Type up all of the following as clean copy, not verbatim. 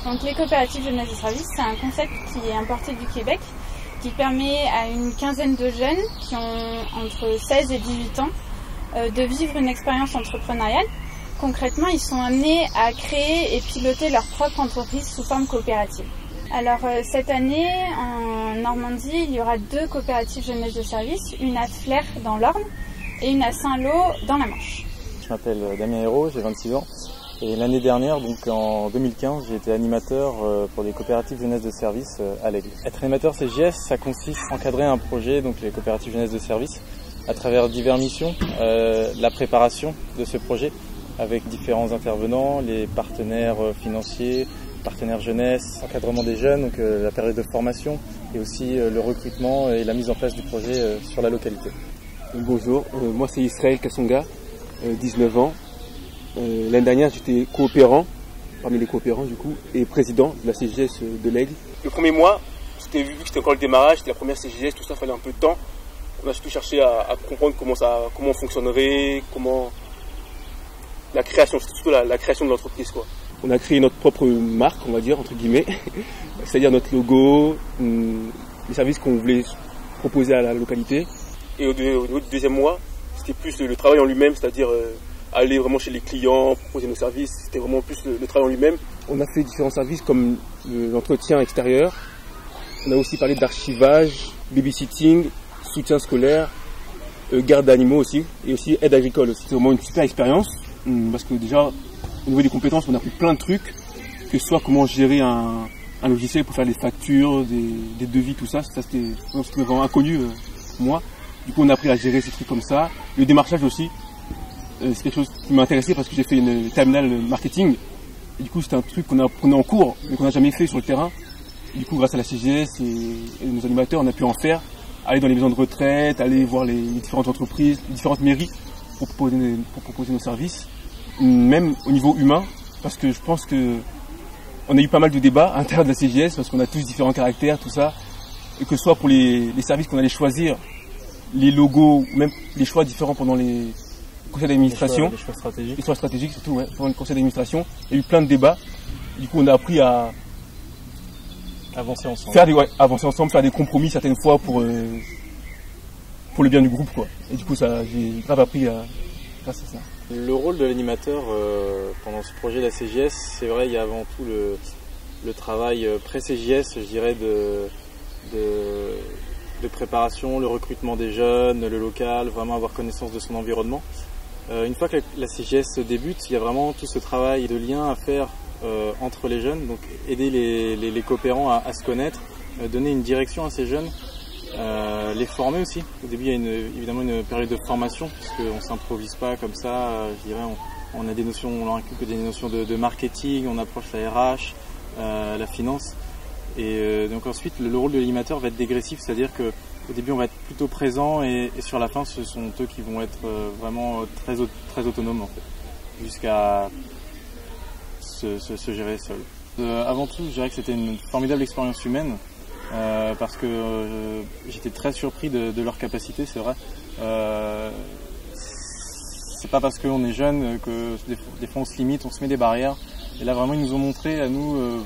Donc les coopératives jeunesse de service, c'est un concept qui est importé du Québec, qui permet à une quinzaine de jeunes qui ont entre 16 et 18 ans de vivre une expérience entrepreneuriale. Concrètement, ils sont amenés à créer et piloter leur propre entreprise sous forme coopérative. Alors cette année, en Normandie, il y aura 2 coopératives jeunesse de service, une à Flers dans l'Orne et une à Saint-Lô dans la Manche. Je m'appelle Damien Hérault, j'ai 26 ans et l'année dernière, donc en 2015, j'ai été animateur pour les coopératives jeunesse de service à l'Aigle. Être animateur CJS, ça consiste à encadrer un projet, donc les coopératives jeunesse de service, à travers diverses missions, la préparation de ce projet avec différents intervenants, les partenaires financiers, partenaires jeunesse, encadrement des jeunes, donc la période de formation et aussi le recrutement et la mise en place du projet sur la localité. Bonjour, moi c'est Israël Kassonga, 19 ans. L'année dernière j'étais coopérant, parmi les coopérants du coup, et président de la CJS de l'Aigle. Le premier mois, vu que c'était encore le démarrage, c'était la première CJS, tout ça, fallait un peu de temps. On a surtout cherché à comprendre comment on fonctionnerait, comment la création, surtout la création de l'entreprise, quoi. On a créé notre propre marque, on va dire, entre guillemets, c'est-à-dire notre logo, les services qu'on voulait proposer à la localité. Et au niveau du deuxième mois, c'était plus le travail en lui-même, c'est-à-dire aller vraiment chez les clients, proposer nos services, c'était vraiment plus le travail en lui-même. On a fait différents services comme l'entretien extérieur, on a aussi parlé d'archivage, babysitting, soutien scolaire, garde d'animaux aussi, et aussi aide agricole aussi. C'est vraiment une super expérience, parce que déjà, au niveau des compétences, on a appris plein de trucs, que ce soit comment gérer un logiciel pour faire des factures, des devis, tout ça. Ça c'était vraiment inconnu pour moi. Du coup, on a appris à gérer ces trucs comme ça. Le démarchage aussi, c'est quelque chose qui m'a intéressé parce que j'ai fait une terminale marketing. Et du coup, c'était un truc qu'on apprenait en cours, mais qu'on n'a jamais fait sur le terrain. Et du coup, grâce à la CJS et nos animateurs, on a pu en faire, aller dans les maisons de retraite, aller voir les différentes entreprises, les différentes mairies pour proposer nos services. Même au niveau humain, parce que je pense que on a eu pas mal de débats à l'intérieur de la CJS, parce qu'on a tous différents caractères, tout ça, et que ce soit pour les services qu'on allait choisir, les logos, même les choix différents pendant les conseils d'administration, les choix stratégiques surtout, ouais, pendant le conseil d'administration, il y a eu plein de débats. Et du coup, on a appris à avancer ensemble, faire des compromis certaines fois pour le bien du groupe, quoi. Et du coup, j'ai grave appris grâce à ça. Le rôle de l'animateur pendant ce projet de la CJS, c'est vrai, il y a avant tout le travail pré-CJS, je dirais, de préparation, le recrutement des jeunes, le local, vraiment avoir connaissance de son environnement. Une fois que la CJS débute, il y a vraiment tout ce travail de lien à faire entre les jeunes, donc aider les coopérants à se connaître, donner une direction à ces jeunes. Les former aussi. Au début, il y a évidemment une période de formation, parce qu'on ne s'improvise pas comme ça. Je dirais, on a des notions, on leur inculque des notions de marketing, on approche la RH, la finance. Et donc ensuite, le rôle de l'animateur va être dégressif, c'est-à-dire qu'au début, on va être plutôt présent et sur la fin, ce sont eux qui vont être vraiment très autonomes, en fait, jusqu'à se gérer seuls. Avant tout, je dirais que c'était une formidable expérience humaine. Parce que j'étais très surpris de leur capacité, c'est vrai. C'est pas parce qu'on est jeune que des fois on se limite, on se met des barrières. Et là vraiment ils nous ont montré à nous,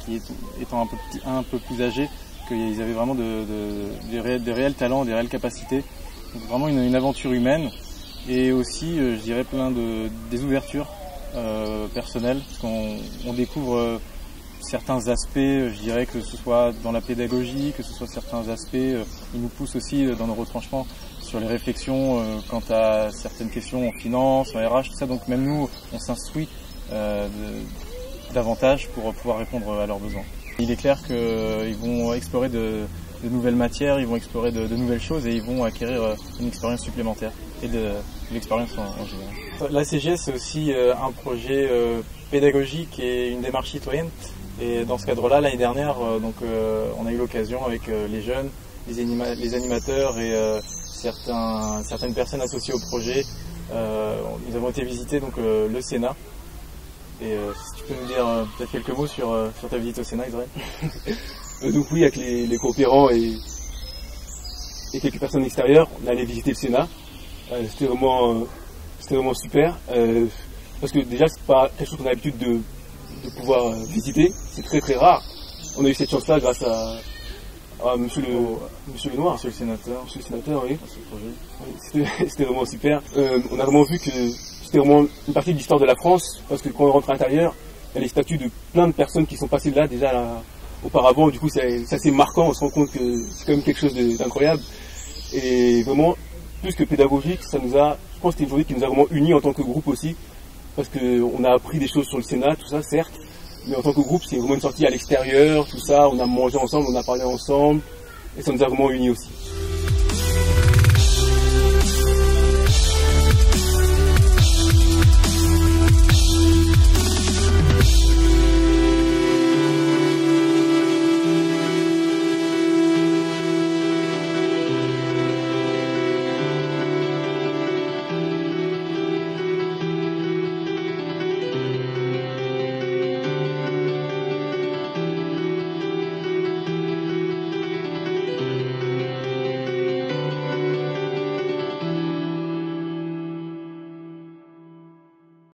qui étant un peu plus âgés, qu'ils avaient vraiment des réels talents, des réelles capacités. Donc vraiment une aventure humaine et aussi je dirais des ouvertures personnelles, parce qu'on découvre certains aspects, je dirais que ce soit dans la pédagogie, que ce soit certains aspects, ils nous poussent aussi dans nos retranchements sur les réflexions quant à certaines questions en finance, en RH, tout ça. Donc même nous, on s'instruit davantage pour pouvoir répondre à leurs besoins. Il est clair qu'ils vont explorer de nouvelles matières, ils vont explorer de nouvelles choses et ils vont acquérir une expérience supplémentaire et de l'expérience en général. La CJS, c'est aussi un projet pédagogique et une démarche citoyenne. Et dans ce cadre-là, l'année dernière, on a eu l'occasion avec les jeunes, les animateurs et certaines personnes associées au projet, nous avons été visiter donc, le Sénat. Et si tu peux nous dire peut-être quelques mots sur ta visite au Sénat, Israël. Donc oui, avec les coopérants et quelques personnes extérieures, on allait visiter le Sénat. C'était vraiment super. Parce que déjà, c'est pas quelque chose qu'on a l'habitude de pouvoir visiter. C'est très très rare. On a eu cette chance-là grâce à Monsieur Lenoir. Monsieur le sénateur. Monsieur le sénateur, oui. Oui, C'était vraiment super. On a vraiment vu que c'était vraiment une partie de l'histoire de la France, parce que quand on rentre à l'intérieur, il y a les statues de plein de personnes qui sont passées là déjà auparavant. Du coup, c'est assez marquant. On se rend compte que c'est quand même quelque chose d'incroyable. Et vraiment, plus que pédagogique, je pense que c'était une journée qui nous a vraiment unis en tant que groupe aussi, parce qu'on a appris des choses sur le Sénat, tout ça, certes, mais en tant que groupe, c'est vraiment une sortie à l'extérieur, tout ça, on a mangé ensemble, on a parlé ensemble, et ça nous a vraiment unis aussi.